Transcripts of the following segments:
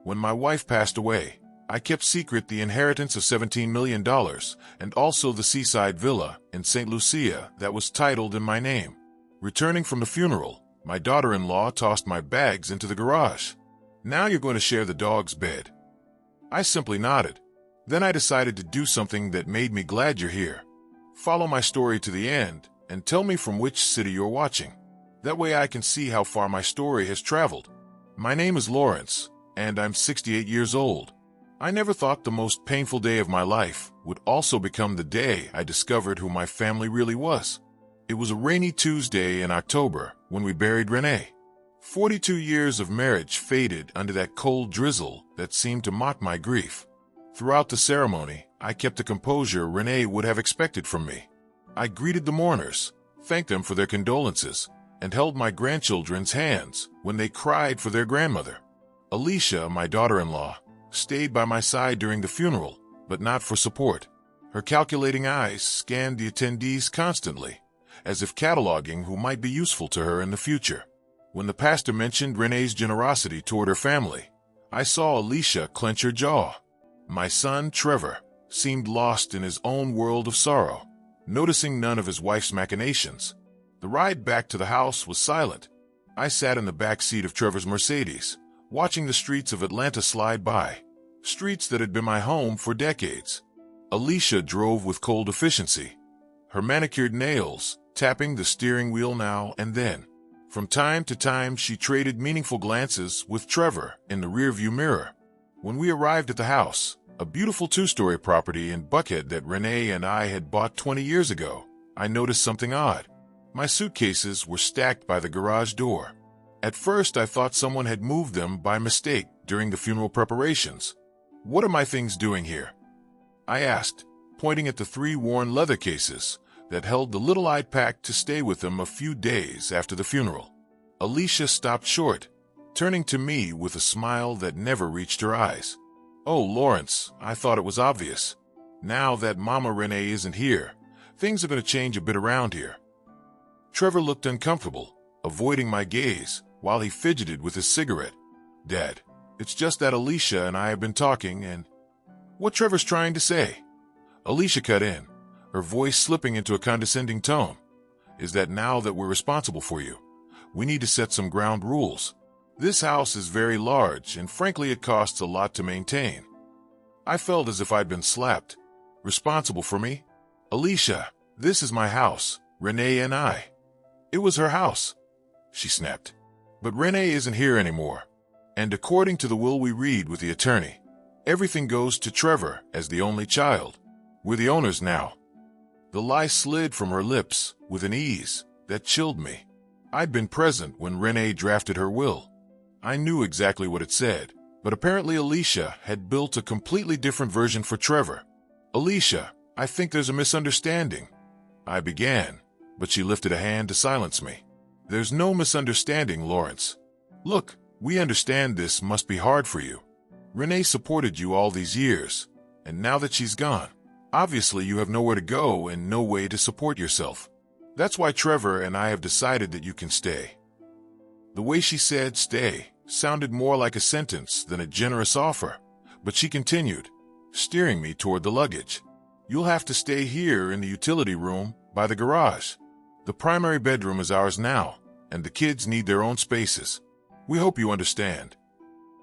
When my wife passed away, I kept secret the inheritance of $17 million and also the seaside villa in St. Lucia that was titled in my name. Returning from the funeral, my daughter-in-law tossed my bags into the garage. "Now you're going to share the dog's bed." I simply nodded. Then I decided to do something that made me glad you're here. Follow my story to the end and tell me from which city you're watching. That way I can see how far my story has traveled. My name is Lawrence, and I'm 68 years old. I never thought the most painful day of my life would also become the day I discovered who my family really was. It was a rainy Tuesday in October when we buried Renee. 42 years of marriage faded under that cold drizzle that seemed to mock my grief. Throughout the ceremony, I kept the composure Renee would have expected from me. I greeted the mourners, thanked them for their condolences, and held my grandchildren's hands when they cried for their grandmother. Alicia, my daughter-in-law, stayed by my side during the funeral, but not for support. Her calculating eyes scanned the attendees constantly, as if cataloging who might be useful to her in the future. When the pastor mentioned Renee's generosity toward her family, I saw Alicia clench her jaw. My son, Trevor, seemed lost in his own world of sorrow, noticing none of his wife's machinations. The ride back to the house was silent. I sat in the back seat of Trevor's Mercedes, watching the streets of Atlanta slide by, streets that had been my home for decades. Alicia drove with cold efficiency, her manicured nails tapping the steering wheel now and then. From time to time, she traded meaningful glances with Trevor in the rearview mirror. When we arrived at the house, a beautiful two-story property in Buckhead that Renee and I had bought 20 years ago, I noticed something odd. My suitcases were stacked by the garage door. At first, I thought someone had moved them by mistake during the funeral preparations. "What are my things doing here?" I asked, pointing at the 3 worn leather cases that held the little I'd packed to stay with them a few days after the funeral. Alicia stopped short, turning to me with a smile that never reached her eyes. "Oh, Lawrence, I thought it was obvious. Now that Mama Renee isn't here, things are going to change a bit around here." Trevor looked uncomfortable, avoiding my gaze while he fidgeted with his cigarette. "Dad, it's just that Alicia and I have been talking and—" What Trevor's trying to say? Alicia cut in, her voice slipping into a condescending tone. "Is that now that we're responsible for you, we need to set some ground rules. This house is very large, and frankly it costs a lot to maintain." I felt as if I'd been slapped. Responsible for me? "Alicia, this is my house, Renee and I." "It was her house," she snapped. "But Renee isn't here anymore. And according to the will we read with the attorney, everything goes to Trevor as the only child. We're the owners now." The lie slid from her lips with an ease that chilled me. I'd been present when Renee drafted her will. I knew exactly what it said, but apparently Alicia had built a completely different version for Trevor. "Alicia, I think there's a misunderstanding," I began, but she lifted a hand to silence me. "There's no misunderstanding, Lawrence. Look, we understand this must be hard for you. Renee supported you all these years, and now that she's gone, obviously you have nowhere to go and no way to support yourself. That's why Trevor and I have decided that you can stay." The way she said "stay" sounded more like a sentence than a generous offer, but she continued, steering me toward the luggage. "You'll have to stay here in the utility room by the garage. The primary bedroom is ours now, and the kids need their own spaces. We hope you understand."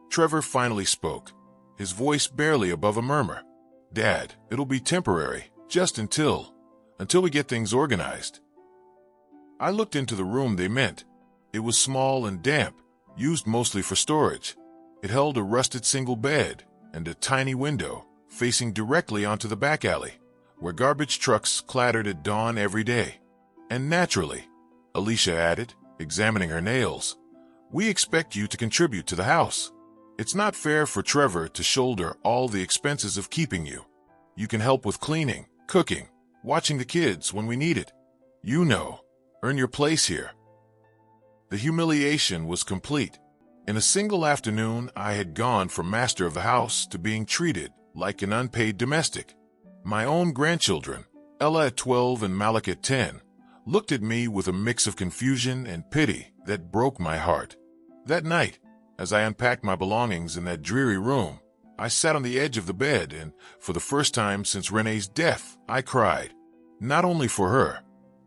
Trevor finally spoke, his voice barely above a murmur. "Dad, it'll be temporary, just until we get things organized." I looked into the room they meant. It was small and damp, used mostly for storage. It held a rusted single bed and a tiny window facing directly onto the back alley, where garbage trucks clattered at dawn every day. "And naturally," Alicia added, examining her nails, "we expect you to contribute to the house. It's not fair for Trevor to shoulder all the expenses of keeping you. You can help with cleaning, cooking, watching the kids when we need it. You know, earn your place here." The humiliation was complete. In a single afternoon, I had gone from master of the house to being treated like an unpaid domestic. My own grandchildren, Ella at 12 and Malik at 10, looked at me with a mix of confusion and pity that broke my heart. That night, As I unpacked my belongings in that dreary room, I sat on the edge of the bed and, for the first time since Renee's death, I cried. Not only for her,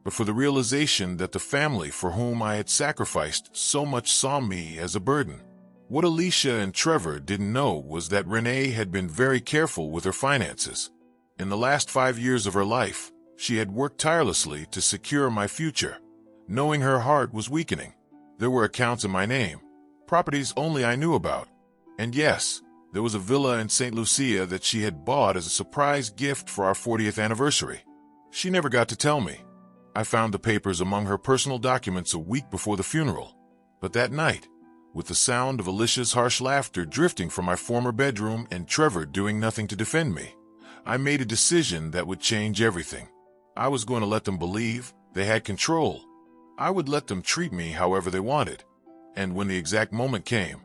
but for the realization that the family for whom I had sacrificed so much saw me as a burden. What Alicia and Trevor didn't know was that Renee had been very careful with her finances. In the last 5 years of her life, she had worked tirelessly to secure my future, knowing her heart was weakening. There were accounts in my name, properties only I knew about. And yes, there was a villa in St. Lucia that she had bought as a surprise gift for our 40th anniversary. She never got to tell me. I found the papers among her personal documents a week before the funeral. But that night, with the sound of Alicia's harsh laughter drifting from my former bedroom and Trevor doing nothing to defend me, I made a decision that would change everything. I was going to let them believe they had control. I would let them treat me however they wanted. And when the exact moment came,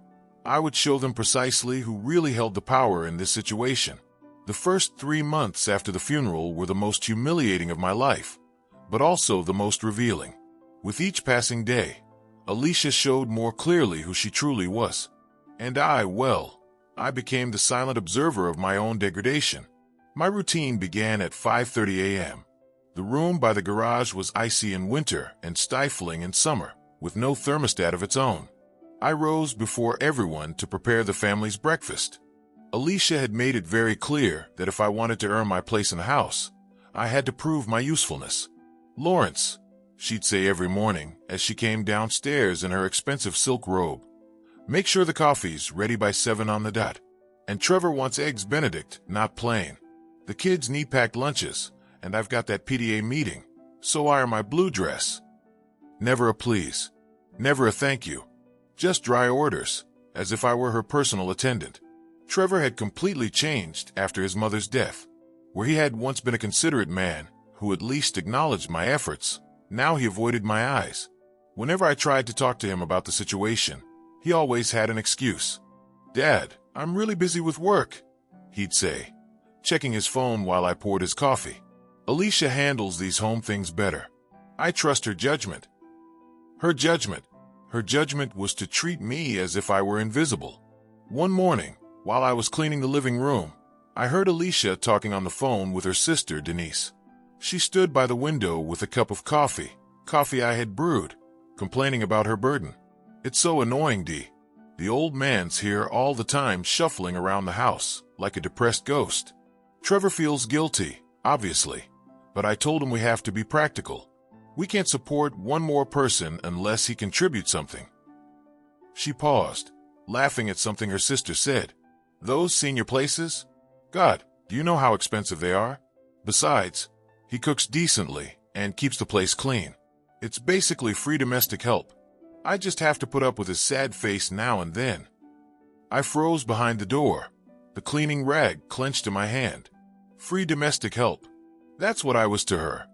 I would show them precisely who really held the power in this situation. The first 3 months after the funeral were the most humiliating of my life, but also the most revealing. With each passing day, Alicia showed more clearly who she truly was. And I became the silent observer of my own degradation. My routine began at 5:30 a.m. The room by the garage was icy in winter and stifling in summer, with no thermostat of its own. I rose before everyone to prepare the family's breakfast. Alicia had made it very clear that if I wanted to earn my place in the house, I had to prove my usefulness. "Lawrence," she'd say every morning as she came downstairs in her expensive silk robe, "make sure the coffee's ready by 7 on the dot. And Trevor wants eggs Benedict, not plain. The kids need packed lunches, and I've got that PTA meeting, so iron my blue dress." Never a please. Never a thank you. Just dry orders, as if I were her personal attendant. Trevor had completely changed after his mother's death. Where he had once been a considerate man, who at least acknowledged my efforts, now he avoided my eyes. Whenever I tried to talk to him about the situation, he always had an excuse. "Dad, I'm really busy with work," he'd say, checking his phone while I poured his coffee. Alicia handles these home things better. I trust her judgment. Her judgment was to treat me as if I were invisible. One morning, while I was cleaning the living room, I heard Alicia talking on the phone with her sister, Denise. She stood by the window with a cup of coffee I had brewed, complaining about her burden. "It's so annoying, Dee. The old man's here all the time shuffling around the house like a depressed ghost. Trevor feels guilty, obviously, but I told him we have to be practical. We can't support one more person unless he contributes something." She paused, laughing at something her sister said. "Those senior places? God, do you know how expensive they are? Besides, he cooks decently and keeps the place clean. It's basically free domestic help. I just have to put up with his sad face now and then." I froze behind the door, the cleaning rag clenched in my hand. Free domestic help. That's what I was to her.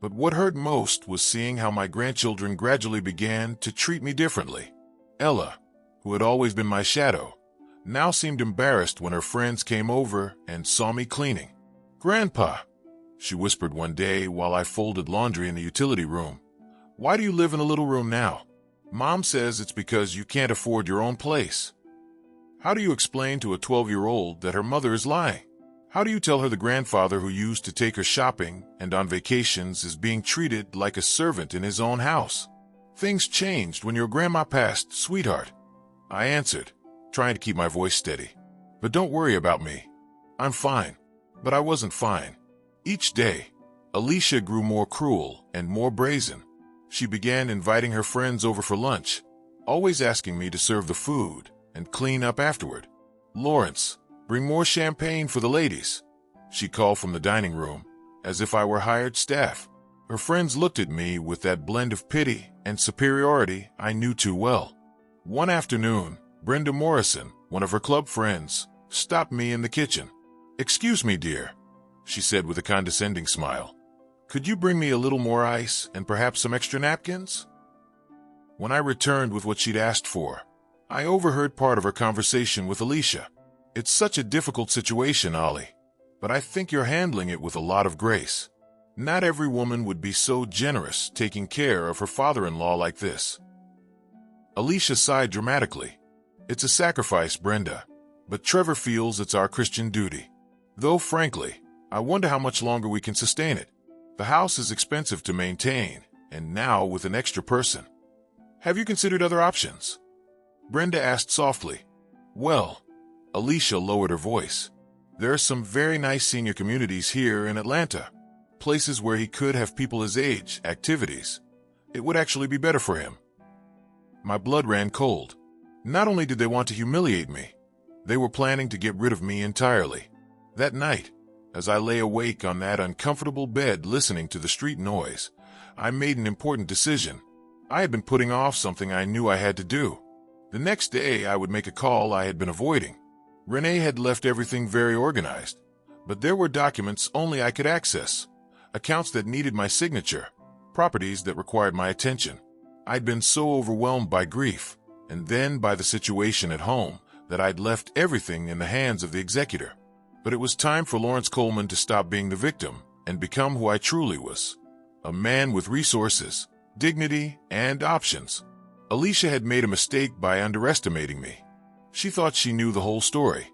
But what hurt most was seeing how my grandchildren gradually began to treat me differently. Ella, who had always been my shadow, now seemed embarrassed when her friends came over and saw me cleaning. "Grandpa," she whispered one day while I folded laundry in the utility room, "why do you live in a little room now? Mom says it's because you can't afford your own place." How do you explain to a 12-year-old that her mother is lying? How do you tell her the grandfather who used to take her shopping and on vacations is being treated like a servant in his own house? "Things changed when your grandma passed, sweetheart," I answered, trying to keep my voice steady. "But don't worry about me. I'm fine." But I wasn't fine. Each day, Alicia grew more cruel and more brazen. She began inviting her friends over for lunch, always asking me to serve the food and clean up afterward. "Lawrence, bring more champagne for the ladies," she called from the dining room, as if I were hired staff. Her friends looked at me with that blend of pity and superiority I knew too well. One afternoon, Brenda Morrison, one of her club friends, stopped me in the kitchen. "Excuse me, dear," she said with a condescending smile. "Could you bring me a little more ice and perhaps some extra napkins?" When I returned with what she'd asked for, I overheard part of her conversation with Alicia. "It's such a difficult situation, Ollie, but I think you're handling it with a lot of grace. Not every woman would be so generous taking care of her father-in-law like this." Alicia sighed dramatically. It's a sacrifice, Brenda, but Trevor feels it's our Christian duty. Though, frankly, I wonder how much longer we can sustain it. The house is expensive to maintain, and now with an extra person. Have you considered other options? Brenda asked softly. Well, Alicia lowered her voice. There are some very nice senior communities here in Atlanta. Places where he could have people his age, activities. It would actually be better for him. My blood ran cold. Not only did they want to humiliate me, they were planning to get rid of me entirely. That night, as I lay awake on that uncomfortable bed listening to the street noise, I made an important decision. I had been putting off something I knew I had to do. The next day, I would make a call I had been avoiding. Renee had left everything very organized, but there were documents only I could access, accounts that needed my signature, properties that required my attention. I'd been so overwhelmed by grief, and then by the situation at home, that I'd left everything in the hands of the executor. But it was time for Lawrence Coleman to stop being the victim and become who I truly was, a man with resources, dignity, and options. Alicia had made a mistake by underestimating me. She thought she knew the whole story,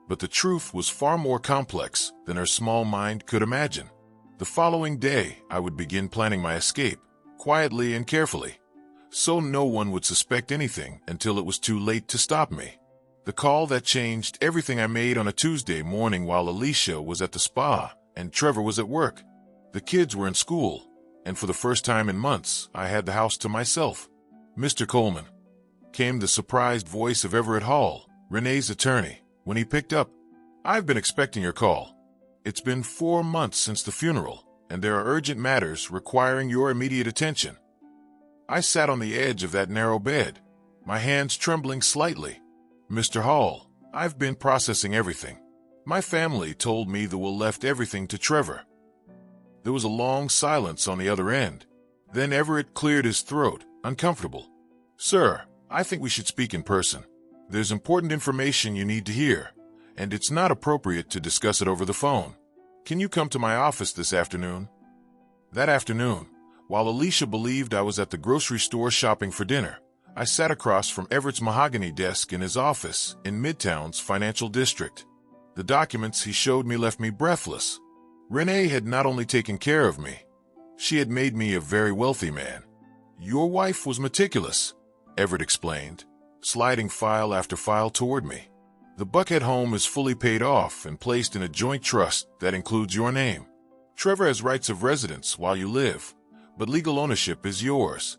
but the truth was far more complex than her small mind could imagine. The following day, I would begin planning my escape, quietly and carefully, so no one would suspect anything until it was too late to stop me. The call that changed everything I made on a Tuesday morning while Alicia was at the spa and Trevor was at work. The kids were in school, and for the first time in months, I had the house to myself. Mr. Coleman, came the surprised voice of Everett Hall, Renee's attorney, when he picked up. I've been expecting your call. It's been 4 months since the funeral, and there are urgent matters requiring your immediate attention. I sat on the edge of that narrow bed, my hands trembling slightly. Mr. Hall, I've been processing everything. My family told me the will left everything to Trevor. There was a long silence on the other end. Then Everett cleared his throat, uncomfortable. Sir, I think we should speak in person. There's important information you need to hear, and it's not appropriate to discuss it over the phone. Can you come to my office this afternoon? That afternoon, while Alicia believed I was at the grocery store shopping for dinner, I sat across from Everett's mahogany desk in his office in Midtown's financial district. The documents he showed me left me breathless. Renee had not only taken care of me, she had made me a very wealthy man. Your wife was meticulous, Everett explained, sliding file after file toward me. The Buckhead home is fully paid off and placed in a joint trust that includes your name. Trevor has rights of residence while you live, but legal ownership is yours.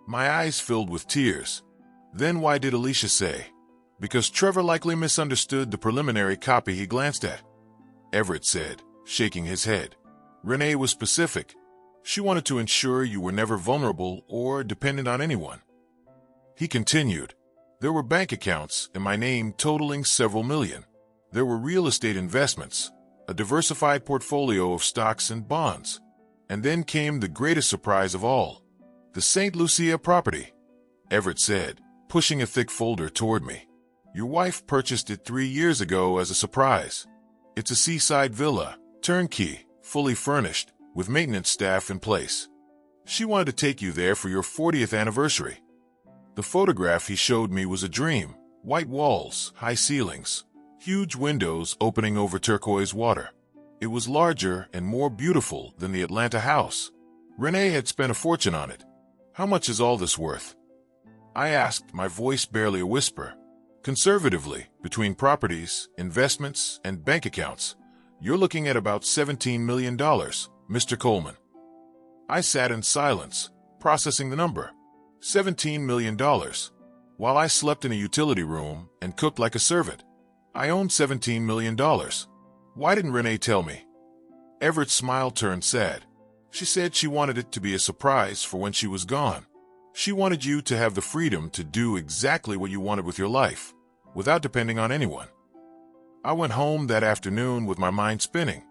My eyes filled with tears. Then why did Alicia say? Because Trevor likely misunderstood the preliminary copy he glanced at, Everett said, shaking his head. Renee was specific. She wanted to ensure you were never vulnerable or dependent on anyone. He continued. There were bank accounts in my name totaling several million. There were real estate investments, a diversified portfolio of stocks and bonds. And then came the greatest surprise of all. The St. Lucia property, Everett said, pushing a thick folder toward me. Your wife purchased it 3 years ago as a surprise. It's a seaside villa, turnkey, fully furnished, with maintenance staff in place. She wanted to take you there for your 40th anniversary. The photograph he showed me was a dream. White walls, high ceilings, huge windows opening over turquoise water. It was larger and more beautiful than the Atlanta house. Renee had spent a fortune on it. How much is all this worth? I asked, my voice barely a whisper. Conservatively, between properties, investments, and bank accounts, you're looking at about $17 million, Mr. Coleman. I sat in silence, processing the number. $17 million. While I slept in a utility room and cooked like a servant, I owned $17 million. Why didn't Renee tell me? Everett's smile turned sad. She said she wanted it to be a surprise for when she was gone. She wanted you to have the freedom to do exactly what you wanted with your life, without depending on anyone. I went home that afternoon with my mind spinning.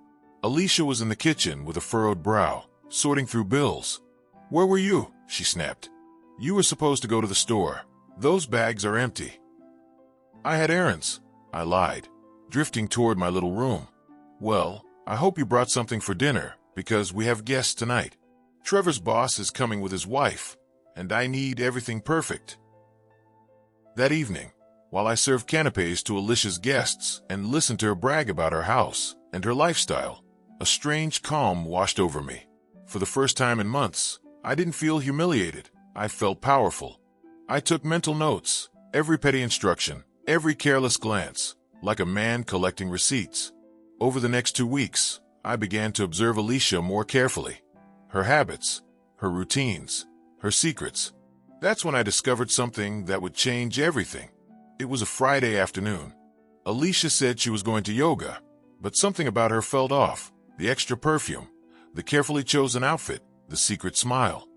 Alicia was in the kitchen with a furrowed brow, sorting through bills. Where were you? She snapped. You were supposed to go to the store. Those bags are empty. I had errands, I lied, drifting toward my little room. Well, I hope you brought something for dinner, because we have guests tonight. Trevor's boss is coming with his wife, and I need everything perfect. That evening, while I served canapes to Alicia's guests and listened to her brag about her house and her lifestyle. A strange calm washed over me. For the first time in months, I didn't feel humiliated. I felt powerful. I took mental notes, every petty instruction, every careless glance, like a man collecting receipts. Over the next 2 weeks, I began to observe Alicia more carefully. Her habits, her routines, her secrets. That's when I discovered something that would change everything. It was a Friday afternoon. Alicia said she was going to yoga, but something about her felt off. The extra perfume, the carefully chosen outfit, the secret smile.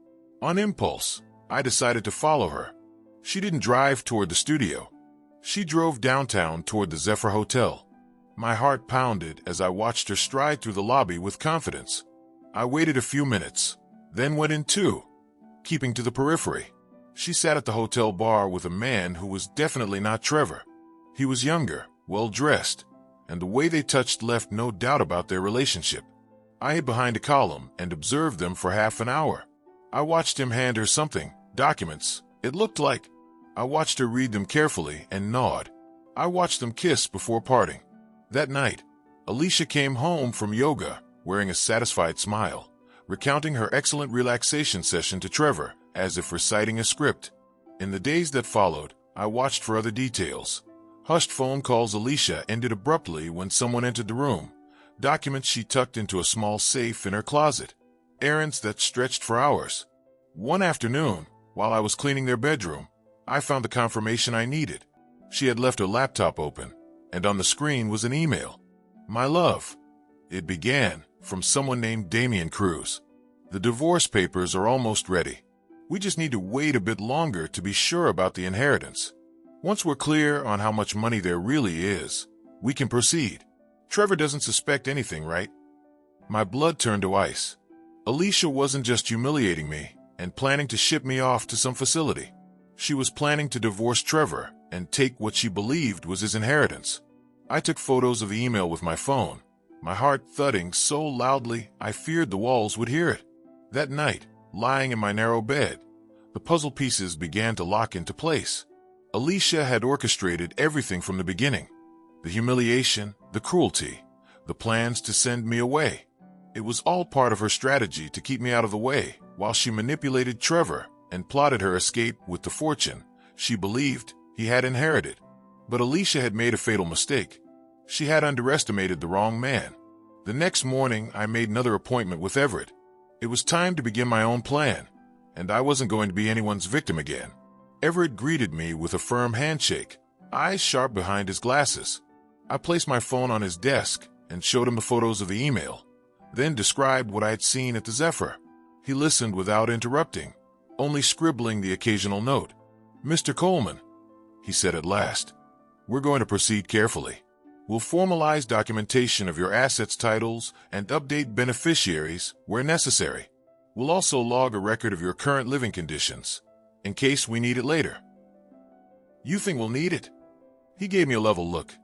On impulse, I decided to follow her. She didn't drive toward the studio. She drove downtown toward the Zephyr Hotel. My heart pounded as I watched her stride through the lobby with confidence. I waited a few minutes, then went in too, keeping to the periphery. She sat at the hotel bar with a man who was definitely not Trevor. He was younger, well-dressed, and the way they touched left no doubt about their relationship. I hid behind a column and observed them for half an hour. I watched him hand her something, documents, it looked like. I watched her read them carefully and nod. I watched them kiss before parting. That night, Alicia came home from yoga, wearing a satisfied smile, recounting her excellent relaxation session to Trevor, as if reciting a script. In the days that followed, I watched for other details. Hushed phone calls. Alicia ended abruptly when someone entered the room. Documents she tucked into a small safe in her closet. Errands that stretched for hours. One afternoon, while I was cleaning their bedroom, I found the confirmation I needed. She had left her laptop open, and on the screen was an email. "My love." It began from someone named Damian Cruz. "The divorce papers are almost ready. We just need to wait a bit longer to be sure about the inheritance. Once we're clear on how much money there really is, we can proceed. Trevor doesn't suspect anything, right?" My blood turned to ice. Alicia wasn't just humiliating me and planning to ship me off to some facility. She was planning to divorce Trevor and take what she believed was his inheritance. I took photos of the email with my phone, my heart thudding so loudly I feared the walls would hear it. That night, lying in my narrow bed, the puzzle pieces began to lock into place. Alicia had orchestrated everything from the beginning. The humiliation, the cruelty, the plans to send me away. It was all part of her strategy to keep me out of the way, while she manipulated Trevor and plotted her escape with the fortune she believed he had inherited. But Alicia had made a fatal mistake. She had underestimated the wrong man. The next morning, I made another appointment with Everett. It was time to begin my own plan, and I wasn't going to be anyone's victim again. Everett greeted me with a firm handshake, eyes sharp behind his glasses. I placed my phone on his desk and showed him the photos of the email, then described what I had seen at the Zephyr. He listened without interrupting, only scribbling the occasional note. "Mr. Coleman," he said at last, "we're going to proceed carefully. We'll formalize documentation of your assets, titles, and update beneficiaries where necessary. We'll also log a record of your current living conditions, in case we need it later." "You think we'll need it?" He gave me a level look.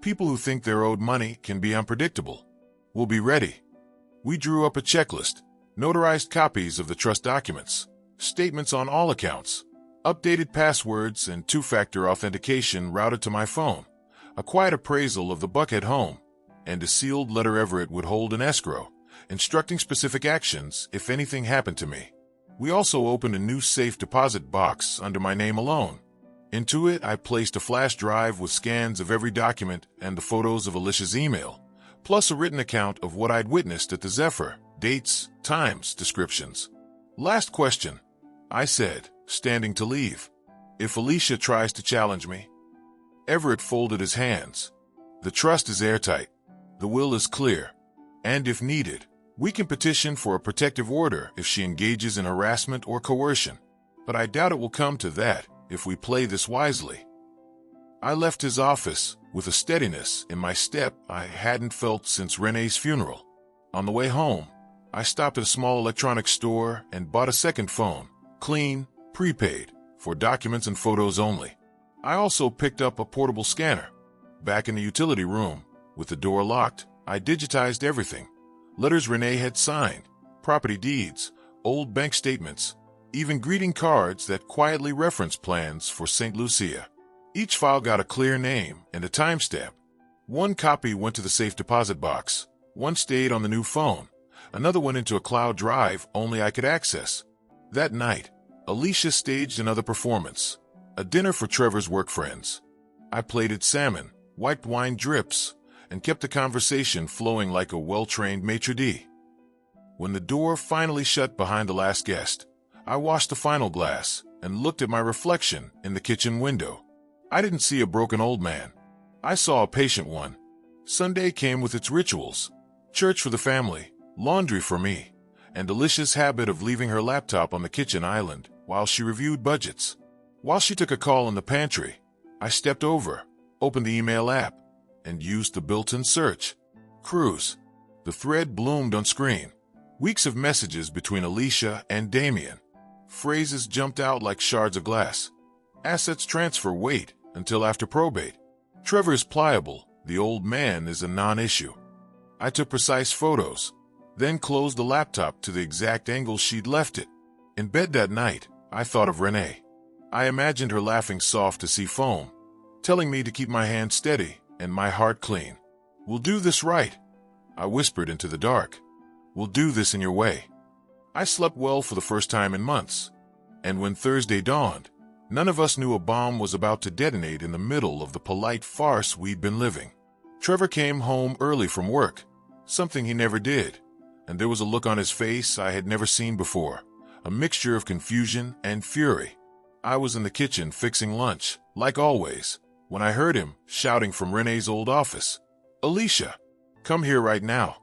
"People who think they're owed money can be unpredictable. We'll be ready." We drew up a checklist, notarized copies of the trust documents, statements on all accounts, updated passwords and two-factor authentication routed to my phone, a quiet appraisal of the Buckhead home, and a sealed letter Everett would hold in escrow, instructing specific actions if anything happened to me. We also opened a new safe deposit box under my name alone. Into it, I placed a flash drive with scans of every document and the photos of Alicia's email, plus a written account of what I'd witnessed at the Zephyr, dates, times, descriptions. "Last question," I said, standing to leave. "If Alicia tries to challenge me?" Everett folded his hands. "The trust is airtight. The will is clear. And if needed, we can petition for a protective order if she engages in harassment or coercion. But I doubt it will come to that if we play this wisely." I left his office with a steadiness in my step I hadn't felt since Renee's funeral. On the way home, I stopped at a small electronics store and bought a second phone, clean, prepaid, for documents and photos only. I also picked up a portable scanner. Back in the utility room, with the door locked, I digitized everything. Letters Renee had signed, property deeds, old bank statements, even greeting cards that quietly referenced plans for St. Lucia. Each file got a clear name and a timestamp. One copy went to the safe deposit box, one stayed on the new phone, another went into a cloud drive only I could access. That night, Alicia staged another performance, a dinner for Trevor's work friends. I plated salmon, wiped wine drips, and kept the conversation flowing like a well-trained maitre d'. When the door finally shut behind the last guest, I washed the final glass and looked at my reflection in the kitchen window. I didn't see a broken old man. I saw a patient one. Sunday came with its rituals, church for the family, laundry for me, and Alicia's habit of leaving her laptop on the kitchen island while she reviewed budgets. While she took a call in the pantry, I stepped over, opened the email app, and used the built-in search. Cruise. The thread bloomed on screen. Weeks of messages between Alicia and Damien. Phrases jumped out like shards of glass. Assets transfer wait until after probate. Trevor is pliable. The old man is a non-issue. I took precise photos, then closed the laptop to the exact angle she'd left it. In bed that night, I thought of Renee. I imagined her laughing soft to see foam, telling me to keep my hands steady and my heart clean. "We'll do this right," I whispered into the dark. "We'll do this in your way." I slept well for the first time in months, and when Thursday dawned, none of us knew a bomb was about to detonate in the middle of the polite farce we'd been living. Trevor came home early from work, something he never did, and there was a look on his face I had never seen before, a mixture of confusion and fury. I was in the kitchen fixing lunch, like always, when I heard him shouting from Renee's old office, "Alicia, come here right now.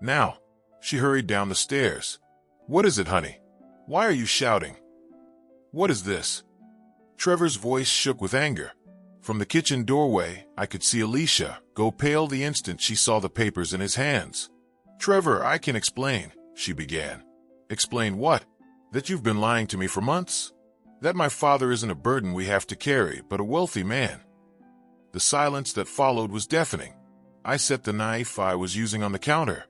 Now." She hurried down the stairs. "What is it, honey? Why are you shouting? What is this?" Trevor's voice shook with anger. From the kitchen doorway, I could see Alicia go pale the instant she saw the papers in his hands. "Trevor, I can explain," she began. "Explain what? That you've been lying to me for months? That my father isn't a burden we have to carry, but a wealthy man?" The silence that followed was deafening. I set the knife I was using on the counter,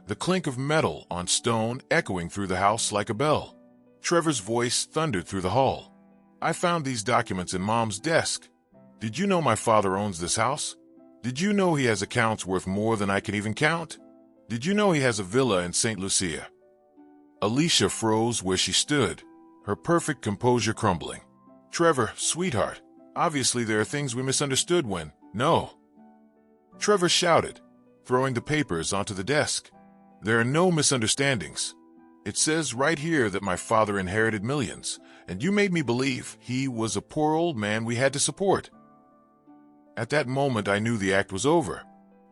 the clink of metal on stone echoing through the house like a bell. Trevor's voice thundered through the hall. "I found these documents in Mom's desk. Did you know my father owns this house? Did you know he has accounts worth more than I can even count? Did you know he has a villa in St. Lucia?" Alicia froze where she stood, her perfect composure crumbling. "Trevor, sweetheart, obviously there are things we misunderstood when—" "No," Trevor shouted, throwing the papers onto the desk. "There are no misunderstandings. It says right here that my father inherited millions, and you made me believe he was a poor old man we had to support." At that moment, I knew the act was over.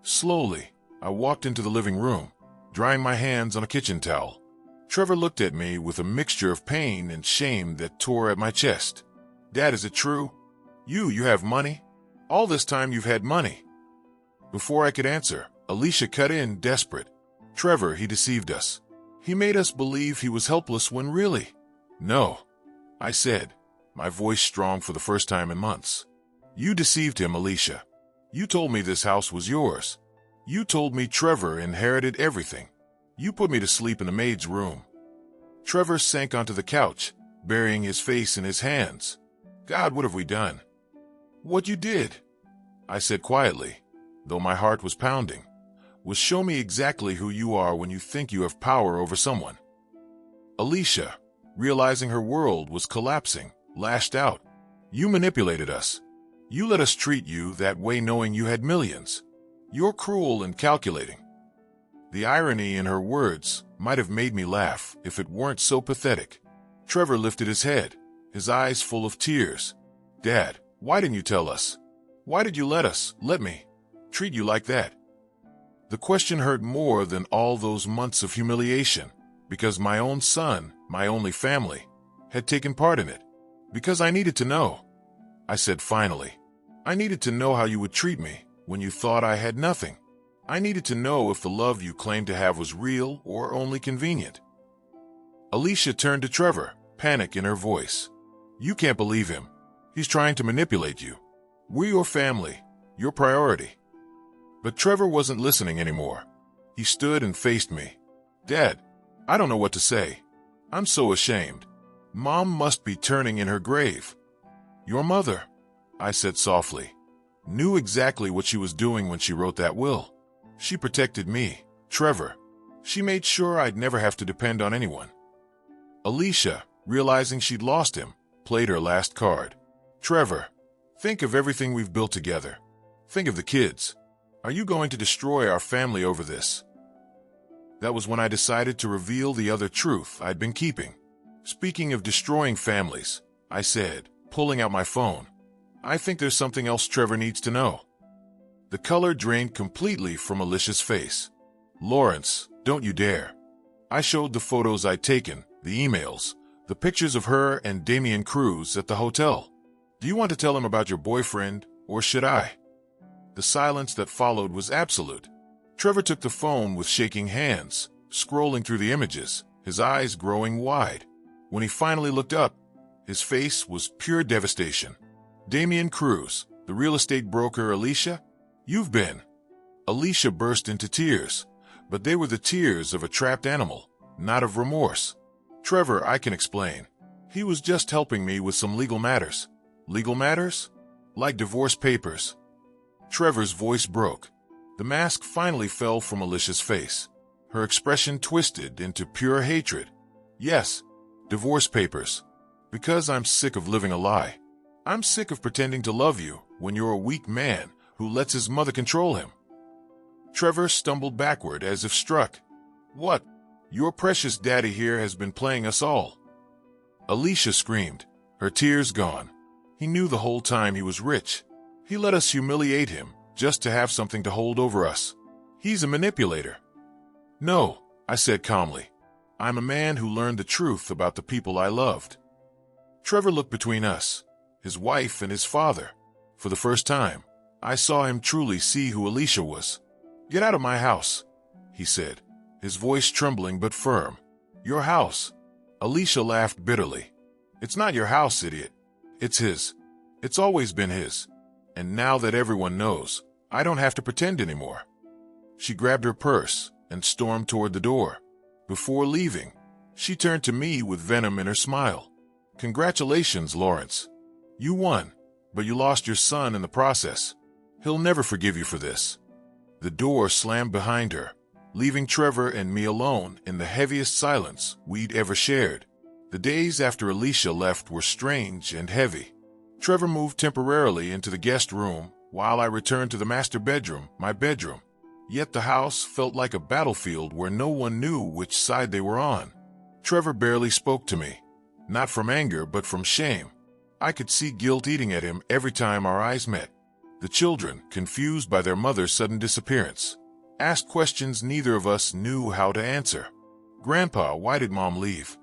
Slowly, I walked into the living room, drying my hands on a kitchen towel. Trevor looked at me with a mixture of pain and shame that tore at my chest. "Dad, is it true? You have money? All this time you've had money?" Before I could answer, Alicia cut in, desperate. "Trevor, he deceived us. He made us believe he was helpless when really—" "No," I said, my voice strong for the first time in months. "You deceived him, Alicia. You told me this house was yours. You told me Trevor inherited everything. You put me to sleep in the maid's room." Trevor sank onto the couch, burying his face in his hands. "God, what have we done?" "What you did," I said quietly, though my heart was pounding, "was show me exactly who you are when you think you have power over someone." Alicia, realizing her world was collapsing, lashed out. "You manipulated us. You let us treat you that way knowing you had millions. You're cruel and calculating." The irony in her words might have made me laugh if it weren't so pathetic. Trevor lifted his head, his eyes full of tears. "Dad, why didn't you tell us? Why did you let me, treat you like that?" The question hurt more than all those months of humiliation, because my own son, my only family, had taken part in it. "Because I needed to know," I said finally. "I needed to know how you would treat me when you thought I had nothing. I needed to know if the love you claimed to have was real or only convenient." Alicia turned to Trevor, panic in her voice. "You can't believe him. He's trying to manipulate you. We're your family, your priority." But Trevor wasn't listening anymore. He stood and faced me. "Dad, I don't know what to say. I'm so ashamed. Mom must be turning in her grave. Your mother, I said softly. Knew exactly what she was doing when she wrote that will. She protected me, Trevor. She made sure I'd never have to depend on anyone. Alicia, realizing she'd lost him, played her last card. Trevor, think of everything we've built together. Think of the kids. Are you going to destroy our family over this? That was when I decided to reveal the other truth I'd been keeping. Speaking of destroying families, I said, pulling out my phone, I think there's something else Trevor needs to know. The color drained completely from Alicia's face. Lawrence, don't you dare. I showed the photos I'd taken, the emails, the pictures of her and Damian Cruz at the hotel. Do you want to tell him about your boyfriend, or should I? The silence that followed was absolute. Trevor took the phone with shaking hands, scrolling through the images, his eyes growing wide. When he finally looked up, his face was pure devastation. Damian Cruz, the real estate broker Alicia? You've been. Alicia burst into tears, but they were the tears of a trapped animal, not of remorse. Trevor, I can explain. He was just helping me with some legal matters. Legal matters? Like divorce papers. Trevor's voice broke. The mask finally fell from Alicia's face. Her expression twisted into pure hatred. Yes, divorce papers. Because I'm sick of living a lie. I'm sick of pretending to love you when you're a weak man who lets his mother control him. Trevor stumbled backward as if struck. What? Your precious daddy here has been playing us all. Alicia screamed, her tears gone. He knew the whole time he was rich. He let us humiliate him just to have something to hold over us. He's a manipulator. No, I said calmly. I'm a man who learned the truth about the people I loved. Trevor looked between us, his wife and his father. For the first time, I saw him truly see who Alicia was. Get out of my house, he said, his voice trembling but firm. Your house. Alicia laughed bitterly. It's not your house, idiot. It's his. It's always been his. And now that everyone knows, I don't have to pretend anymore. She grabbed her purse and stormed toward the door. Before leaving, she turned to me with venom in her smile. Congratulations, Lawrence. You won, but you lost your son in the process. He'll never forgive you for this. The door slammed behind her, leaving Trevor and me alone in the heaviest silence we'd ever shared. The days after Alicia left were strange and heavy. Trevor moved temporarily into the guest room while I returned to the master bedroom, my bedroom. Yet the house felt like a battlefield where no one knew which side they were on. Trevor barely spoke to me, not from anger but from shame. I could see guilt eating at him every time our eyes met. The children, confused by their mother's sudden disappearance, asked questions neither of us knew how to answer. Grandpa, why did Mom leave?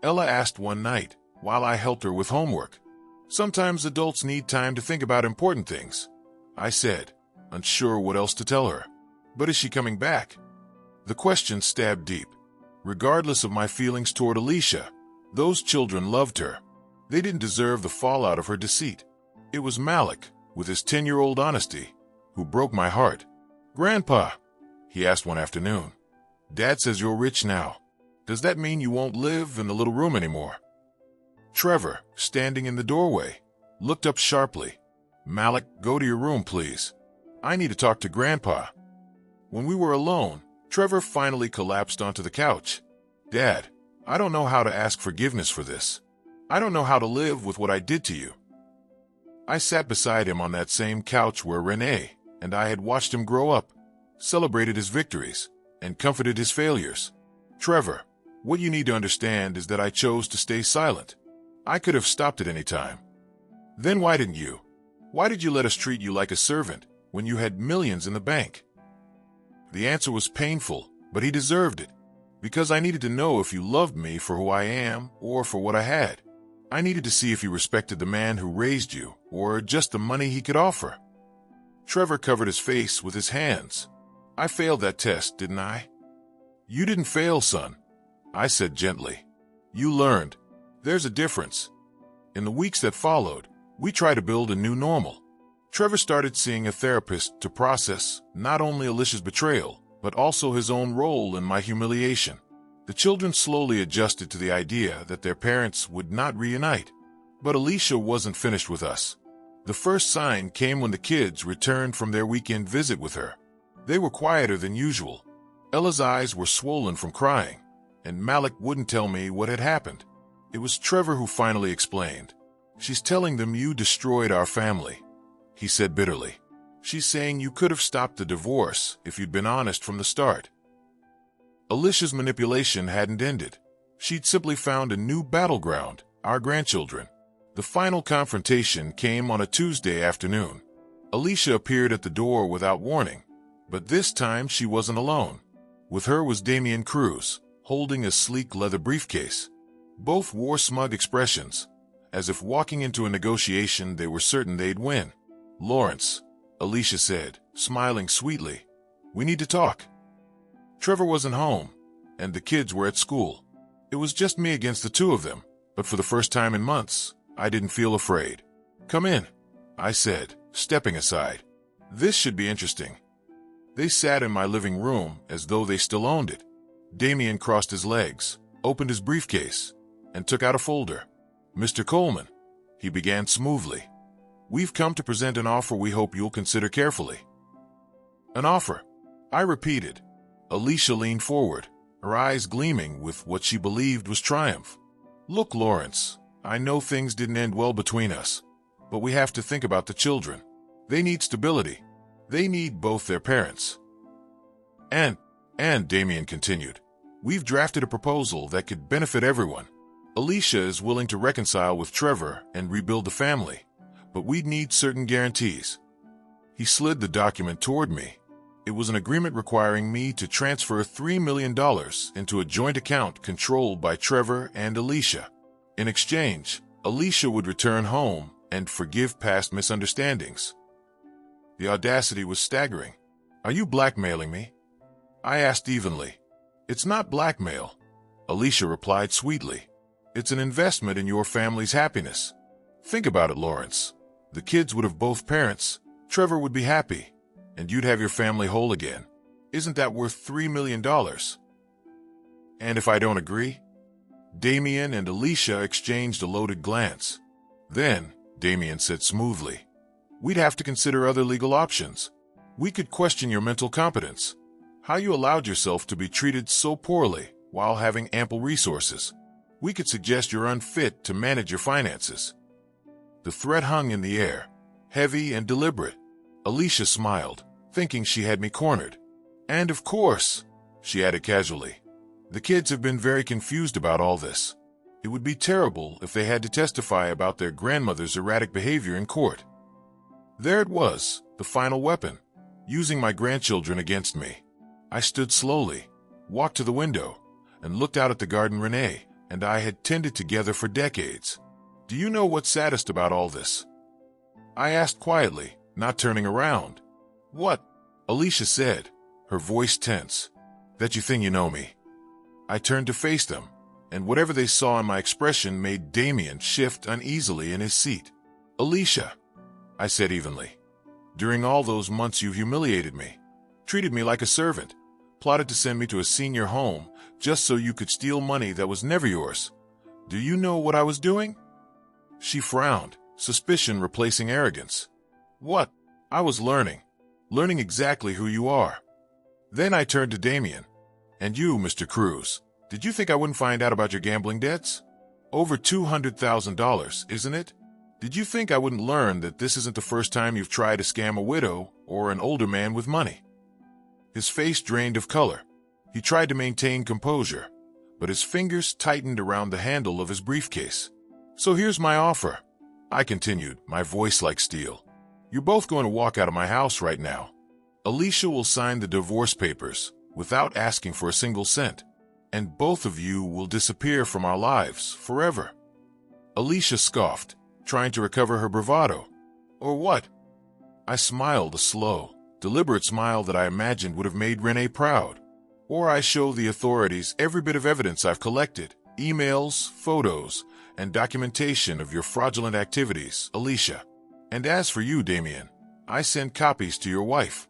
Ella asked one night while I helped her with homework. Sometimes adults need time to think about important things, I said, unsure what else to tell her. But is she coming back? The question stabbed deep. Regardless of my feelings toward Alicia, those children loved her. They didn't deserve the fallout of her deceit. It was Malik, with his 10-year-old honesty, who broke my heart. Grandpa, he asked one afternoon, Dad says you're rich now. Does that mean you won't live in the little room anymore? Trevor, standing in the doorway, looked up sharply. Malik, go to your room, please. I need to talk to Grandpa. When we were alone, Trevor finally collapsed onto the couch. Dad, I don't know how to ask forgiveness for this. I don't know how to live with what I did to you. I sat beside him on that same couch where Renee and I had watched him grow up, celebrated his victories, and comforted his failures. Trevor, what you need to understand is that I chose to stay silent. I could have stopped at any time. Then why didn't you? Why did you let us treat you like a servant when you had millions in the bank? The answer was painful, but he deserved it. Because I needed to know if you loved me for who I am or for what I had. I needed to see if you respected the man who raised you or just the money he could offer. Trevor covered his face with his hands. I failed that test, didn't I? You didn't fail, son, I said gently. You learned. There's a difference. In the weeks that followed, we tried to build a new normal. Trevor started seeing a therapist to process not only Alicia's betrayal, but also his own role in my humiliation. The children slowly adjusted to the idea that their parents would not reunite. But Alicia wasn't finished with us. The first sign came when the kids returned from their weekend visit with her. They were quieter than usual. Ella's eyes were swollen from crying, and Malik wouldn't tell me what had happened. It was Trevor who finally explained. "She's telling them you destroyed our family," he said bitterly. "She's saying you could have stopped the divorce if you'd been honest from the start." Alicia's manipulation hadn't ended. She'd simply found a new battleground, our grandchildren. The final confrontation came on a Tuesday afternoon. Alicia appeared at the door without warning, but this time she wasn't alone. With her was Damian Cruz, holding a sleek leather briefcase. Both wore smug expressions, as if walking into a negotiation they were certain they'd win. "Lawrence," Alicia said, smiling sweetly, "we need to talk." Trevor wasn't home, and the kids were at school. It was just me against the two of them, but for the first time in months, I didn't feel afraid. "Come in," I said, stepping aside. "This should be interesting." They sat in my living room as though they still owned it. Damian crossed his legs, opened his briefcase, and took out a folder. "Mr. Coleman," he began smoothly, "we've come to present an offer we hope you'll consider carefully." "An offer?" I repeated. Alicia leaned forward, her eyes gleaming with what she believed was triumph. "Look, Lawrence, I know things didn't end well between us, but we have to think about the children. They need stability. They need both their parents." And Damian continued, "We've drafted a proposal that could benefit everyone. Alicia is willing to reconcile with Trevor and rebuild the family, but we'd need certain guarantees." He slid the document toward me. It was an agreement requiring me to transfer $3 million into a joint account controlled by Trevor and Alicia. In exchange, Alicia would return home and forgive past misunderstandings. The audacity was staggering. "Are you blackmailing me?" I asked evenly. "It's not blackmail," Alicia replied sweetly. "It's an investment in your family's happiness. Think about it, Lawrence. The kids would have both parents, Trevor would be happy, and you'd have your family whole again. Isn't that worth $3 million? And if I don't agree?" Damian and Alicia exchanged a loaded glance. Then, Damian said smoothly, "We'd have to consider other legal options. We could question your mental competence, how you allowed yourself to be treated so poorly while having ample resources. We could suggest you're unfit to manage your finances." The threat hung in the air, heavy and deliberate. Alicia smiled, thinking she had me cornered. "And of course," she added casually, "the kids have been very confused about all this. It would be terrible if they had to testify about their grandmother's erratic behavior in court." There it was, the final weapon, using my grandchildren against me. I stood slowly, walked to the window, and looked out at the garden Renee and I had tended together for decades. "Do you know what's saddest about all this?" I asked quietly, not turning around. "What?" Alicia said, her voice tense. "That you think you know me." I turned to face them, and whatever they saw in my expression made Damian shift uneasily in his seat. "Alicia," I said evenly, "during all those months you humiliated me, treated me like a servant, plotted to send me to a senior home just so you could steal money that was never yours. Do you know what I was doing?" She frowned, suspicion replacing arrogance. "What?" "I was learning exactly who you are." Then I turned to Damian. "And you, Mr. Cruz, did you think I wouldn't find out about your gambling debts? Over $200,000, isn't it? Did you think I wouldn't learn that this isn't the first time you've tried to scam a widow or an older man with money?" His face drained of color. He tried to maintain composure, but his fingers tightened around the handle of his briefcase. "So here's my offer," I continued, my voice like steel. "You're both going to walk out of my house right now. Alicia will sign the divorce papers without asking for a single cent, and both of you will disappear from our lives forever." Alicia scoffed, trying to recover her bravado. "Or what?" I smiled, a slow, deliberate smile that I imagined would have made Renee proud. "Or I show the authorities every bit of evidence I've collected, emails, photos, and documentation of your fraudulent activities, Alicia. And as for you, Damian, I send copies to your wife."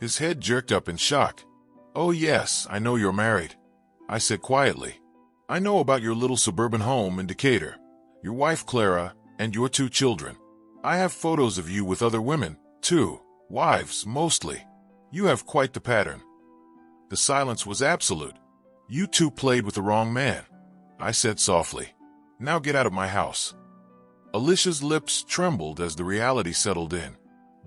His head jerked up in shock. "Oh yes, I know you're married," I said quietly. "I know about your little suburban home in Decatur, your wife Clara, and your 2 children. I have photos of you with other women, too. Wives, mostly. You have quite the pattern. The silence was absolute. You two played with the wrong man, I said softly. Now get out of my house. Alicia's lips trembled as the reality settled in.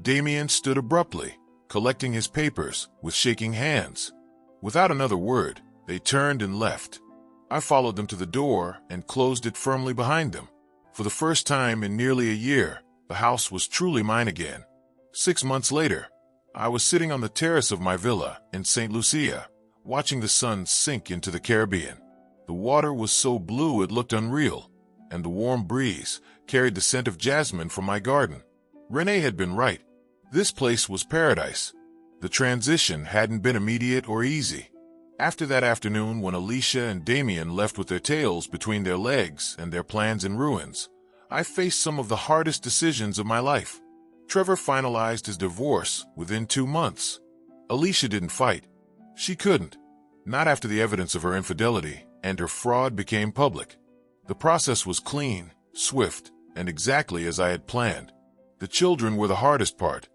Damien stood abruptly, collecting his papers with shaking hands. Without another word, they turned and left. I followed them to the door and closed it firmly behind them. For the first time in nearly a year, the house was truly mine again. 6 months later, I was sitting on the terrace of my villa in St. Lucia, watching the sun sink into the Caribbean. The water was so blue it looked unreal, and the warm breeze carried the scent of jasmine from my garden. Renee had been right. This place was paradise. The transition hadn't been immediate or easy. After that afternoon when Alicia and Damien left with their tails between their legs and their plans in ruins, I faced some of the hardest decisions of my life. Trevor finalized his divorce within 2 months. Alicia didn't fight. She couldn't. Not after the evidence of her infidelity and her fraud became public. The process was clean, swift, and exactly as I had planned. The children were the hardest part.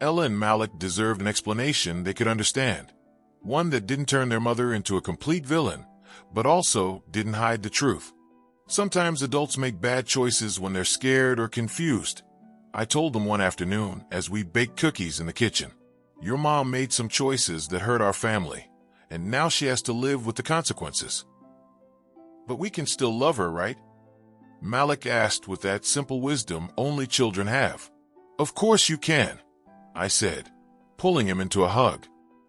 Ella and Malik deserved an explanation they could understand. One that didn't turn their mother into a complete villain, but also didn't hide the truth. Sometimes adults make bad choices when they're scared or confused. I told them one afternoon as we baked cookies in the kitchen. Your mom made some choices that hurt our family, and now she has to live with the consequences. But we can still love her, right? Malik asked with that simple wisdom only children have. Of course you can, I said, pulling him into a hug.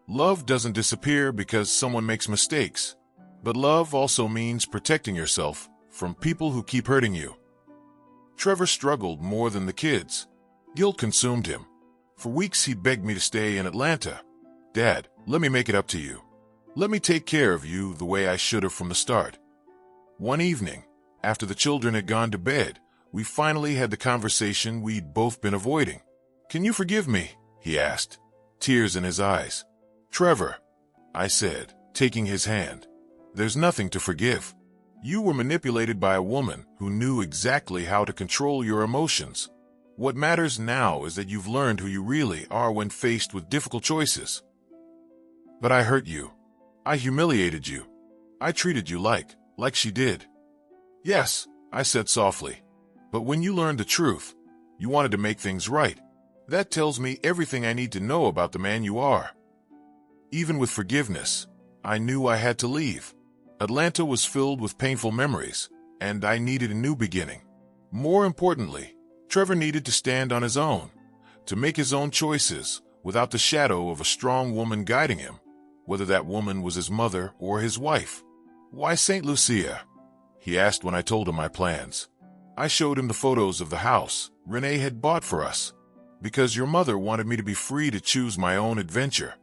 Love doesn't disappear because someone makes mistakes, but love also means protecting yourself from people who keep hurting you. Trevor struggled more than the kids. Guilt consumed him. For weeks he begged me to stay in Atlanta. Dad, let me make it up to you. Let me take care of you the way I should have from the start. One evening, after the children had gone to bed, we finally had the conversation we'd both been avoiding. Can you forgive me? He asked, tears in his eyes. Trevor, I said, taking his hand. There's nothing to forgive. You were manipulated by a woman who knew exactly how to control your emotions. What matters now is that you've learned who you really are when faced with difficult choices. But I hurt you. I humiliated you. I treated you like she did. Yes, I said softly. But when you learned the truth, you wanted to make things right. That tells me everything I need to know about the man you are. Even with forgiveness, I knew I had to leave. Atlanta was filled with painful memories, and I needed a new beginning. More importantly, Trevor needed to stand on his own, to make his own choices without the shadow of a strong woman guiding him, whether that woman was his mother or his wife. Why St. Lucia? He asked when I told him my plans. I showed him the photos of the house Renee had bought for us, because your mother wanted me to be free to choose my own adventure.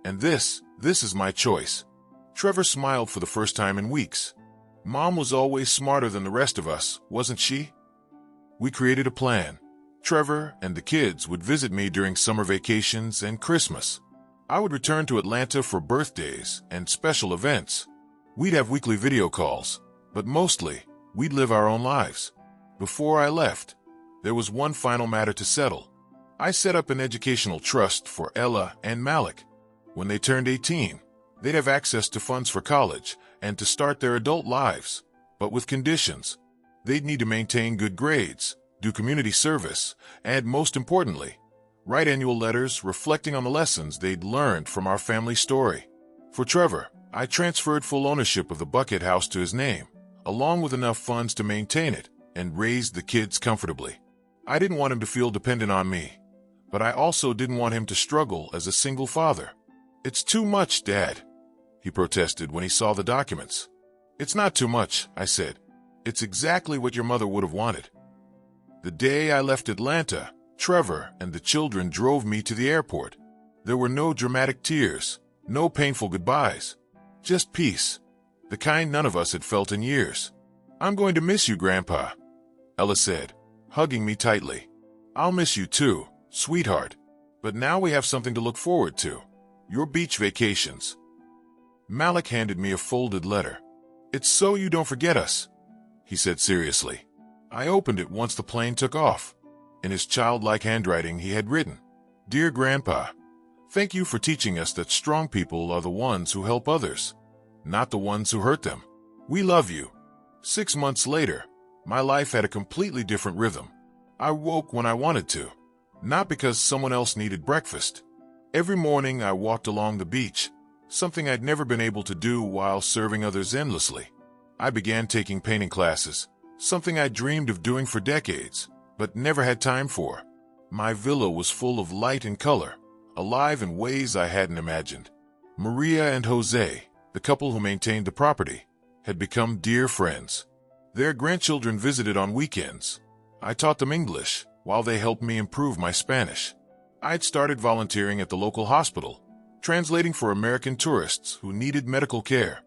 And this is my choice. Trevor smiled for the first time in weeks. Mom was always smarter than the rest of us, wasn't she? We created a plan. Trevor and the kids would visit me during summer vacations and Christmas. I would return to Atlanta for birthdays and special events. We'd have weekly video calls, but mostly, we'd live our own lives. Before I left, there was one final matter to settle. I set up an educational trust for Ella and Malik. When they turned 18, they'd have access to funds for college and to start their adult lives, but with conditions. They'd need to maintain good grades, do community service, and most importantly, write annual letters reflecting on the lessons they'd learned from our family story. For Trevor, I transferred full ownership of the Bucket House to his name, along with enough funds to maintain it and raise the kids comfortably. I didn't want him to feel dependent on me, but I also didn't want him to struggle as a single father. It's too much, Dad, he protested when he saw the documents. It's not too much, I said. It's exactly what your mother would have wanted. The day I left Atlanta, Trevor and the children drove me to the airport. There were no dramatic tears, no painful goodbyes, just peace, the kind none of us had felt in years. I'm going to miss you, Grandpa, Ella said, hugging me tightly. I'll miss you too, sweetheart. But now we have something to look forward to. Your beach vacations. Malik handed me a folded letter. It's so you don't forget us, he said seriously. I opened it once the plane took off. In his childlike handwriting he had written, "Dear Grandpa, thank you for teaching us that strong people are the ones who help others, not the ones who hurt them. We love you." 6 months later, my life had a completely different rhythm. I woke when I wanted to, not because someone else needed breakfast. Every morning I walked along the beach, something I'd never been able to do while serving others endlessly. I began taking painting classes, something I dreamed of doing for decades, but never had time for. My villa was full of light and color, alive in ways I hadn't imagined. Maria and Jose, the couple who maintained the property, had become dear friends. Their grandchildren visited on weekends. I taught them English, while they helped me improve my Spanish. I'd started volunteering at the local hospital, translating for American tourists who needed medical care.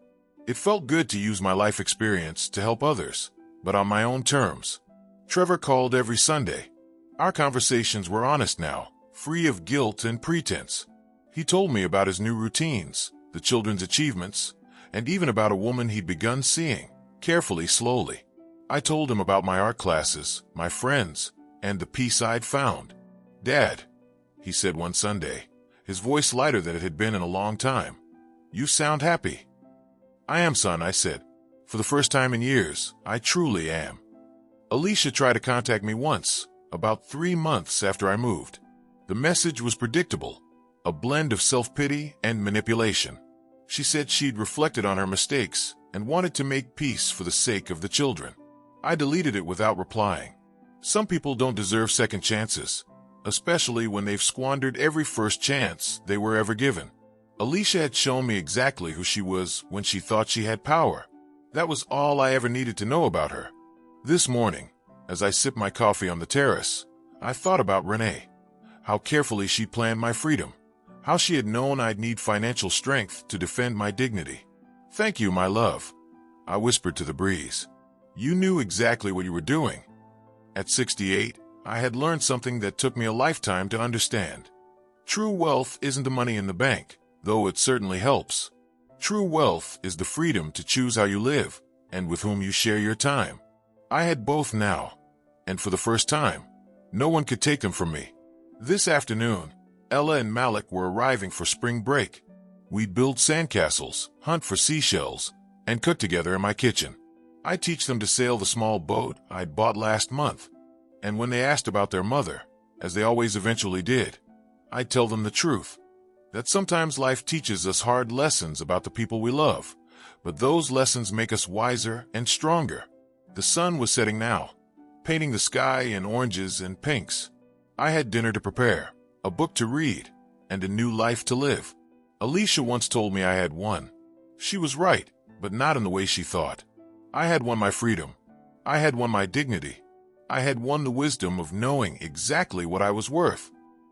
It felt good to use my life experience to help others, but on my own terms. Trevor called every Sunday. Our conversations were honest now, free of guilt and pretense. He told me about his new routines, the children's achievements, and even about a woman he'd begun seeing, carefully, slowly. I told him about my art classes, my friends, and the peace I'd found. "Dad," he said one Sunday, his voice lighter than it had been in a long time, "you sound happy." "I am, son," I said. "For the first time in years, I truly am." Alicia tried to contact me once, about 3 months after I moved. The message was predictable, a blend of self-pity and manipulation. She said she'd reflected on her mistakes and wanted to make peace for the sake of the children. I deleted it without replying. Some people don't deserve second chances, especially when they've squandered every first chance they were ever given. Alicia had shown me exactly who she was when she thought she had power. That was all I ever needed to know about her. This morning, as I sipped my coffee on the terrace, I thought about Renee, how carefully she planned my freedom, how she had known I'd need financial strength to defend my dignity. "Thank you, my love," I whispered to the breeze. "You knew exactly what you were doing." At 68, I had learned something that took me a lifetime to understand. True wealth isn't the money in the bank, though it certainly helps. True wealth is the freedom to choose how you live and with whom you share your time. I had both now, and for the first time, no one could take them from me. This afternoon, Ella and Malik were arriving for spring break. We'd build sandcastles, hunt for seashells, and cook together in my kitchen. I'd teach them to sail the small boat I'd bought last month, and when they asked about their mother, as they always eventually did, I'd tell them the truth, that sometimes life teaches us hard lessons about the people we love, but those lessons make us wiser and stronger. The sun was setting now, painting the sky in oranges and pinks. I had dinner to prepare, a book to read, and a new life to live. Alicia once told me I had won. She was right, but not in the way she thought. I had won my freedom. I had won my dignity. I had won the wisdom of knowing exactly what I was worth.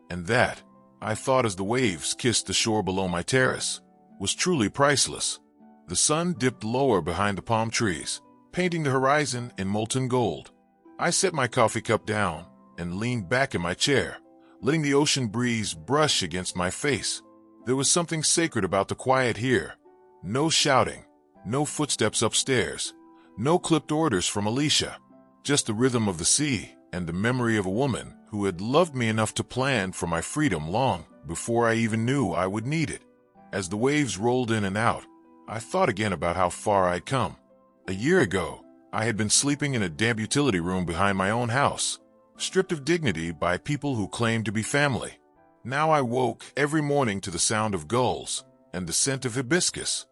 And that, I thought as the waves kissed the shore below my terrace, was truly priceless. The sun dipped lower behind the palm trees, painting the horizon in molten gold. I set my coffee cup down and leaned back in my chair, letting the ocean breeze brush against my face. There was something sacred about the quiet here. No shouting, no footsteps upstairs, no clipped orders from Alicia, just the rhythm of the sea and the memory of a woman who had loved me enough to plan for my freedom long before I even knew I would need it. As the waves rolled in and out, I thought again about how far I'd come. A year ago, I had been sleeping in a damp utility room behind my own house, stripped of dignity by people who claimed to be family. Now I woke every morning to the sound of gulls and the scent of hibiscus.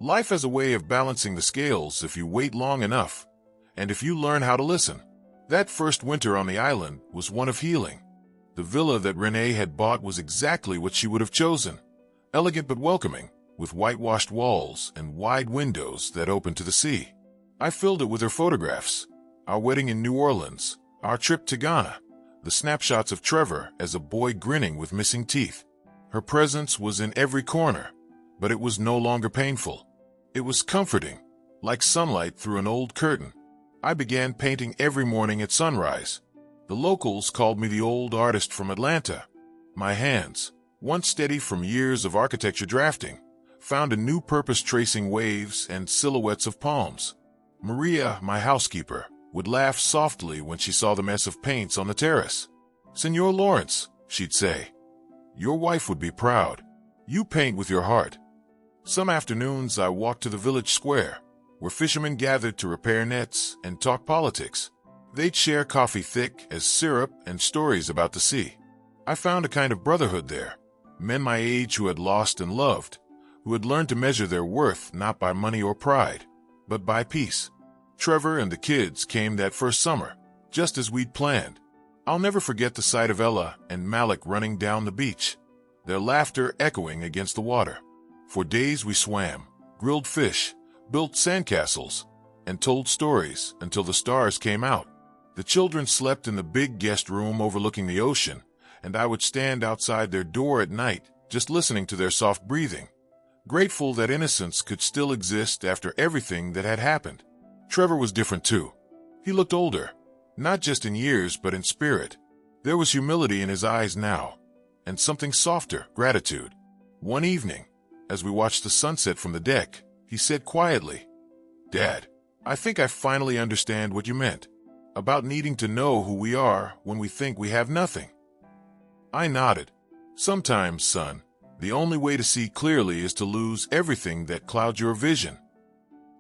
Life has a way of balancing the scales if you wait long enough, and if you learn how to listen. That first winter on the island was one of healing. The villa that Renee had bought was exactly what she would have chosen, elegant but welcoming, with whitewashed walls and wide windows that opened to the sea. I filled it with her photographs, our wedding in New Orleans, our trip to Ghana, the snapshots of Trevor as a boy grinning with missing teeth. Her presence was in every corner, but it was no longer painful. It was comforting, like sunlight through an old curtain. I began painting every morning at sunrise. The locals called me the old artist from Atlanta. My hands, once steady from years of architecture drafting, found a new purpose tracing waves and silhouettes of palms. Maria, my housekeeper, would laugh softly when she saw the mess of paints on the terrace. "Senor Lawrence," she'd say, "your wife would be proud. You paint with your heart." Some afternoons I walked to the village square, where fishermen gathered to repair nets and talk politics. They'd share coffee thick as syrup and stories about the sea. I found a kind of brotherhood there, men my age who had lost and loved, who had learned to measure their worth not by money or pride, but by peace. Trevor and the kids came that first summer, just as we'd planned. I'll never forget the sight of Ella and Malik running down the beach, their laughter echoing against the water. For days we swam, grilled fish, built sandcastles, and told stories until the stars came out. The children slept in the big guest room overlooking the ocean, and I would stand outside their door at night, just listening to their soft breathing, grateful that innocence could still exist after everything that had happened. Trevor was different too. He looked older, not just in years but in spirit. There was humility in his eyes now, and something softer, gratitude. One evening, as we watched the sunset from the deck, he said quietly, "Dad, I think I finally understand what you meant about needing to know who we are when we think we have nothing." I nodded. "Sometimes, son, the only way to see clearly is to lose everything that clouds your vision."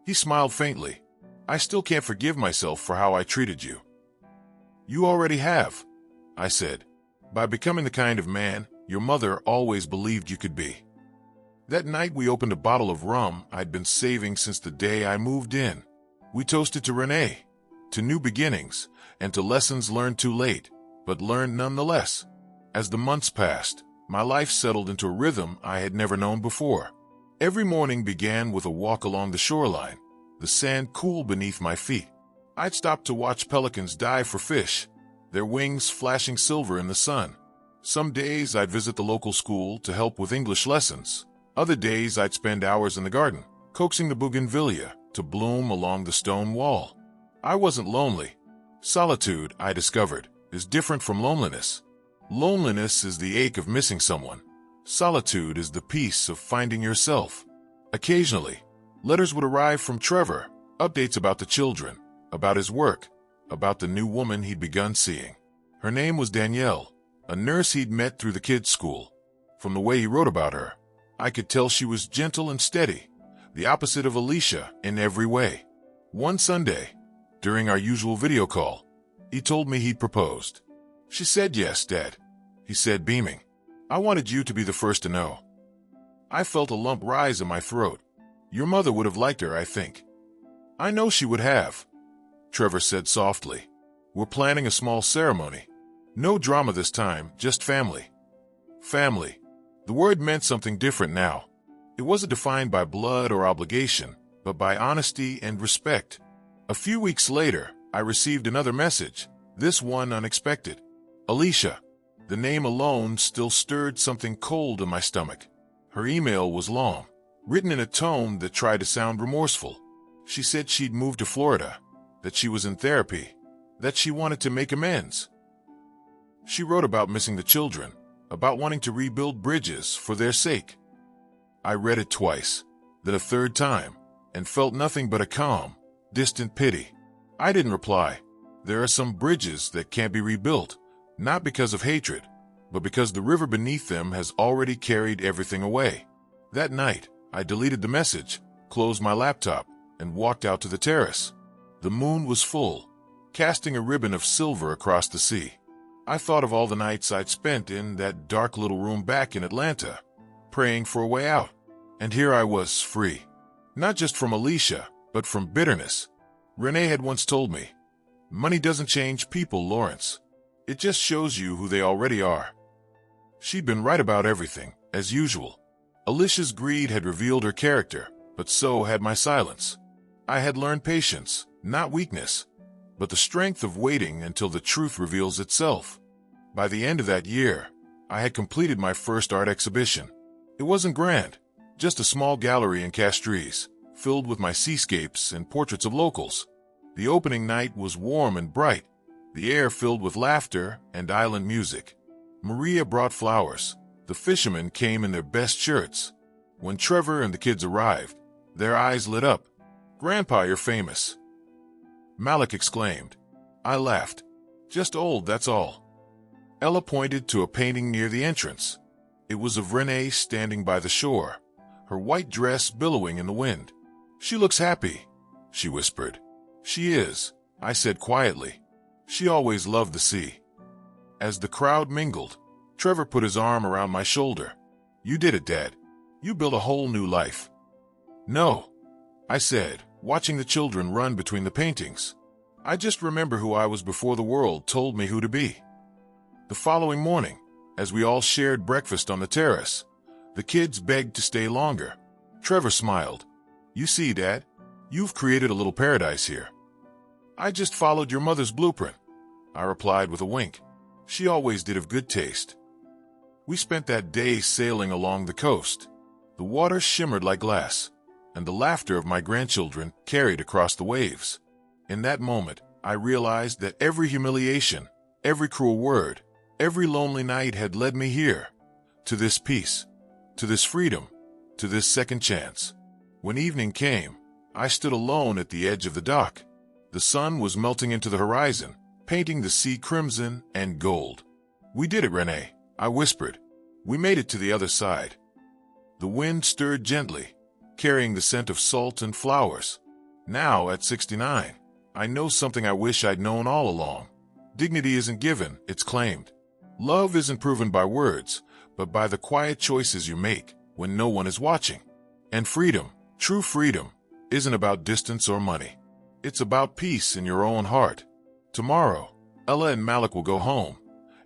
He smiled faintly. "I still can't forgive myself for how I treated you." "You already have," I said, "by becoming the kind of man your mother always believed you could be." That night we opened a bottle of rum I'd been saving since the day I moved in. We toasted to Renee, to new beginnings, and to lessons learned too late, but learned nonetheless. As the months passed, my life settled into a rhythm I had never known before. Every morning began with a walk along the shoreline, the sand cool beneath my feet. I'd stop to watch pelicans dive for fish, their wings flashing silver in the sun. Some days I'd visit the local school to help with English lessons. Other days I'd spend hours in the garden, coaxing the bougainvillea to bloom along the stone wall. I wasn't lonely. Solitude, I discovered, is different from loneliness. Loneliness is the ache of missing someone. Solitude is the peace of finding yourself. Occasionally, letters would arrive from Trevor, updates about the children, about his work, about the new woman he'd begun seeing. Her name was Danielle, a nurse he'd met through the kids' school. From the way he wrote about her, I could tell she was gentle and steady, the opposite of Alicia in every way. One Sunday, during our usual video call, he told me he'd proposed. "She said yes, Dad," he said, beaming. "I wanted you to be the first to know." I felt a lump rise in my throat. "Your mother would have liked her, I think." "I know she would have," Trevor said softly. "We're planning a small ceremony. No drama this time, just family." Family. The word meant something different now. It wasn't defined by blood or obligation, but by honesty and respect. A few weeks later, I received another message, this one unexpected. Alicia. The name alone still stirred something cold in my stomach. Her email was long, written in a tone that tried to sound remorseful. She said she'd moved to Florida, that she was in therapy, that she wanted to make amends. She wrote about missing the children, about wanting to rebuild bridges for their sake. I read it twice, then a third time, and felt nothing but a calm, distant pity. I didn't reply. There are some bridges that can't be rebuilt, not because of hatred, but because the river beneath them has already carried everything away. That night, I deleted the message, closed my laptop, and walked out to the terrace. The moon was full, casting a ribbon of silver across the sea. I thought of all the nights I'd spent in that dark little room back in Atlanta, praying for a way out. And here I was, free. Not just from Alicia, but from bitterness. Renee had once told me, "Money doesn't change people, Lawrence. It just shows you who they already are." She'd been right about everything, as usual. Alicia's greed had revealed her character, but so had my silence. I had learned patience, not weakness, but the strength of waiting until the truth reveals itself. By the end of that year, I had completed my first art exhibition. It wasn't grand, just a small gallery in Castries, filled with my seascapes and portraits of locals. The opening night was warm and bright, the air filled with laughter and island music. Maria brought flowers. The fishermen came in their best shirts. When Trevor and the kids arrived, their eyes lit up. "Grandpa, you're famous," Malik exclaimed. I laughed. "Just old, that's all." Ella pointed to a painting near the entrance. It was of Renee standing by the shore, her white dress billowing in the wind. "She looks happy," she whispered. "She is," I said quietly. "She always loved the sea." As the crowd mingled, Trevor put his arm around my shoulder. "You did it, Dad. You built a whole new life." "No," I said, watching the children run between the paintings. "I just remember who I was before the world told me who to be." The following morning, as we all shared breakfast on the terrace, the kids begged to stay longer. Trevor smiled. "You see, Dad, you've created a little paradise here." "I just followed your mother's blueprint," I replied with a wink. "She always did have good taste." We spent that day sailing along the coast. The water shimmered like glass, and the laughter of my grandchildren carried across the waves. In that moment, I realized that every humiliation, every cruel word, every lonely night had led me here, to this peace, to this freedom, to this second chance. When evening came, I stood alone at the edge of the dock. The sun was melting into the horizon, painting the sea crimson and gold. "We did it, Renee," I whispered. "We made it to the other side." The wind stirred gently, carrying the scent of salt and flowers. Now, at 69, I know something I wish I'd known all along. Dignity isn't given, it's claimed. Love isn't proven by words, but by the quiet choices you make when no one is watching. And freedom, true freedom, isn't about distance or money. It's about peace in your own heart. Tomorrow, Ella and Malik will go home,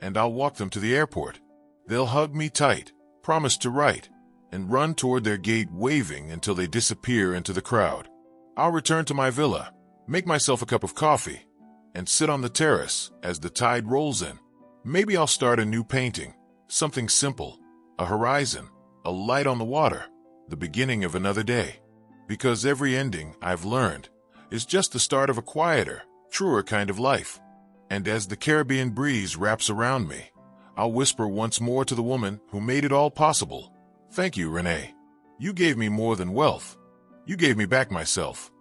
and I'll walk them to the airport. They'll hug me tight, promise to write, and run toward their gate waving until they disappear into the crowd. I'll return to my villa, make myself a cup of coffee, and sit on the terrace as the tide rolls in. Maybe I'll start a new painting, something simple, a horizon, a light on the water, the beginning of another day. Because every ending, I've learned, is just the start of a quieter, truer kind of life. And as the Caribbean breeze wraps around me, I'll whisper once more to the woman who made it all possible. "Thank you, Renee. You gave me more than wealth. You gave me back myself."